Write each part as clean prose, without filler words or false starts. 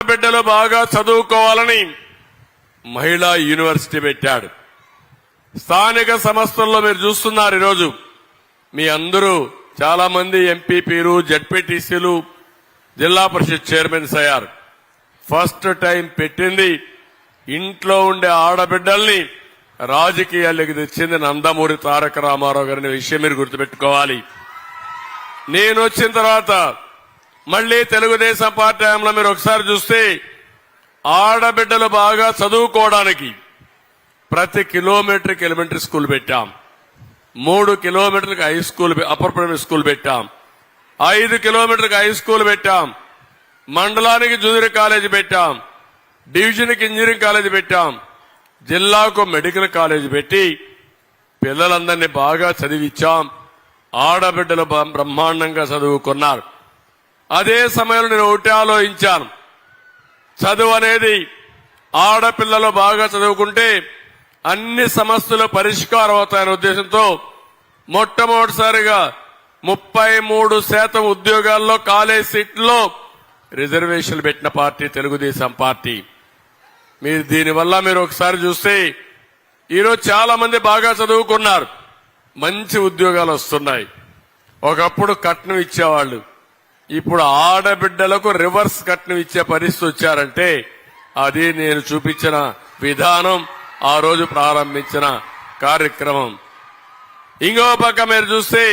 ఆడబిడ్డలు బాగా చదువుకోవాలని మహిళా యూనివర్సిటీ పెట్టాడు. స్థానిక సంస్థల్లో మీరు చూస్తున్నారు ఈరోజు మీ అందరూ చాలా మంది ఎంపీపీలు, జడ్పీటీసీలు, జిల్లా పరిషత్ చైర్మన్స్ అయ్యారు. ఫస్ట్ టైం పెట్టింది ఇంట్లో ఉండే ఆడబిడ్డల్ని రాజకీయాల్లోకి తెచ్చింది నందమూరి తారక రామారావు గారిని విషయం మీరు గుర్తుపెట్టుకోవాలి. నేను వచ్చిన తర్వాత మళ్లీ తెలుగుదేశం పార్టీ హయాంలో మీరు ఒకసారి చూస్తే ఆడబిడ్డలు బాగా చదువుకోవడానికి ప్రతి కిలోమీటర్కి ఎలిమెంటరీ స్కూల్ పెట్టాం, 3 కిలోమీటర్లకు high school, upper primary school పెట్టాం, 5 కిలోమీటర్లకు హై స్కూల్ పెట్టాం, మండలానికి జూనియర్ కాలేజీ పెట్టాం, డివిజన్కి ఇంజనీరింగ్ కాలేజీ పెట్టాం, జిల్లాకు మెడికల్ కాలేజీ పెట్టి పిల్లలందరినీ బాగా చదివించాం. ఆడబిడ్డలు బ్రహ్మాండంగా చదువుకున్నారు. అదే సమయంలో నేను ఒకటి ఆలోచించాను, చదువు అనేది ఆడపిల్లలు బాగా చదువుకుంటే అన్ని సమస్యలు పరిష్కారం అవుతాయనే ఉద్దేశంతో మొట్టమొదటిసారిగా 33% ఉద్యోగాల్లో కాలేజ్ సీట్లలో రిజర్వేషన్లు పెట్టిన పార్టీ తెలుగుదేశం పార్టీ. మీరు దీనివల్ల మీరు ఒకసారి చూస్తే ఈరోజు చాలా మంది బాగా చదువుకున్నారు, మంచి ఉద్యోగాలు వస్తున్నాయి. ఒకప్పుడు కట్నం ఇచ్చేవాళ్లు, ఇప్పుడు ఆడబిడ్డలకు రివర్స్ కట్నం ఇచ్చే పరిస్థితి వచ్చారంటే అది నేను చూపించిన విధానం, ఆ రోజు ప్రారంభించిన కార్యక్రమం. ఇంకో పక్క మీరు చూస్తే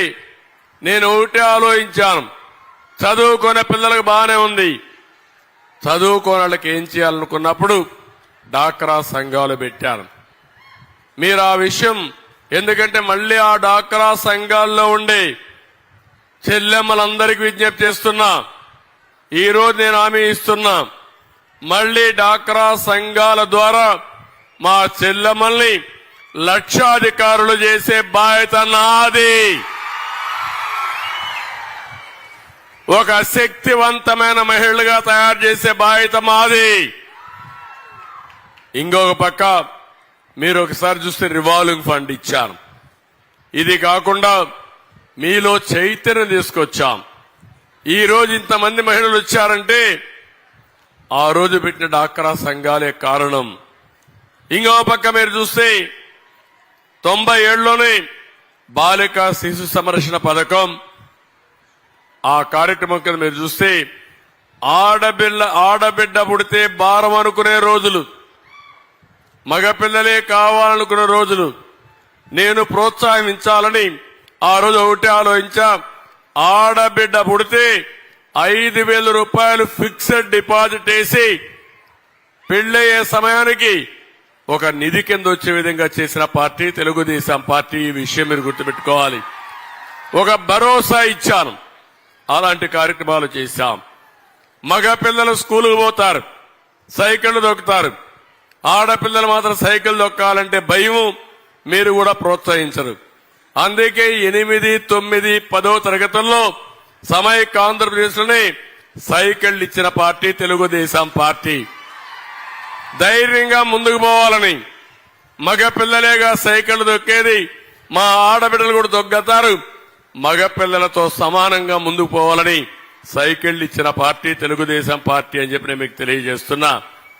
నేను ఒకటే ఆలోచించాను, చదువుకునే పిల్లలకు బాగానే ఉంది, చదువుకోని వాళ్ళకి ఏం చేయాలనుకున్నప్పుడు డాక్రా సంఘాలు పెట్టాను. మీరు ఆ విషయం, ఎందుకంటే మళ్లీ ఆ డాక్రా సంఘాల్లో ఉండే చెల్లెమ్మలందరికీ విజ్ఞప్తి చేస్తున్నా, ఈ రోజు నేను హామీ ఇస్తున్నా, మళ్లీ డాక్రా సంఘాల ద్వారా మా చెల్లెమ్మల్ని లక్షాధికారులు చేసే బాధ్యత నాది. ఒక శక్తివంతమైన మహిళలుగా తయారు చేసే బాధ్యత మాది. ఇంకొక పక్క మీరు ఒకసారి చూస్తే రివాల్వింగ్ ఫండ్ ఇచ్చాను. ఇది కాకుండా మీలో చైతన్యం తీసుకొచ్చాం. ఈ రోజు ఇంతమంది మహిళలు వచ్చారంటే ఆ రోజు పెట్టిన డాక్రా సంఘాలే కారణం. ఇంకో పక్క మీరు చూస్తే 97లోనే బాలికా శిశు సంరక్షణ పథకం, ఆ కార్యక్రమం కింద మీరు చూస్తే ఆడబిడ్డ పుడితే భారం అనుకునే రోజులు, మగపిల్లలే కావాలనుకునే రోజులు నేను ప్రోత్సహించాలని ఆ రోజు ఒకటే ఆలోచించా. ఆడబిడ్డ పుడితే 5,000 రూపాయలు ఫిక్స్డ్ డిపాజిట్ వేసి పెళ్లయ్యే సమయానికి ఒక నిధి కింద వచ్చే విధంగా చేసిన పార్టీ తెలుగుదేశం పార్టీ. ఈ విషయం మీరు గుర్తుపెట్టుకోవాలి. ఒక భరోసా ఇచ్చాను, అలాంటి కార్యక్రమాలు చేశాం. మగపిల్లలు స్కూలుకు పోతారు, సైకిళ్లు దొక్కుతారు, ఆడపిల్లలు మాత్రం సైకిల్ దొక్కాలంటే భయం, మీరు కూడా ప్రోత్సహించరు. అందుకే 8, 9, 10వ తరగతుల్లో సమైక్య ఆంధ్రప్రదేశ్ లోనే సైకిళ్లు ఇచ్చిన పార్టీ తెలుగుదేశం పార్టీ. ధైర్యంగా ముందుకు పోవాలని, మగపిల్లలేగా సైకిళ్లు దొక్కేది, మా ఆడబిడ్డలు కూడా దొగ్గతారు, మగపిల్లలతో సమానంగా ముందుకు పోవాలని సైకిళ్లు ఇచ్చిన పార్టీ తెలుగుదేశం పార్టీ అని చెప్పి నేను మీకు తెలియజేస్తున్నా.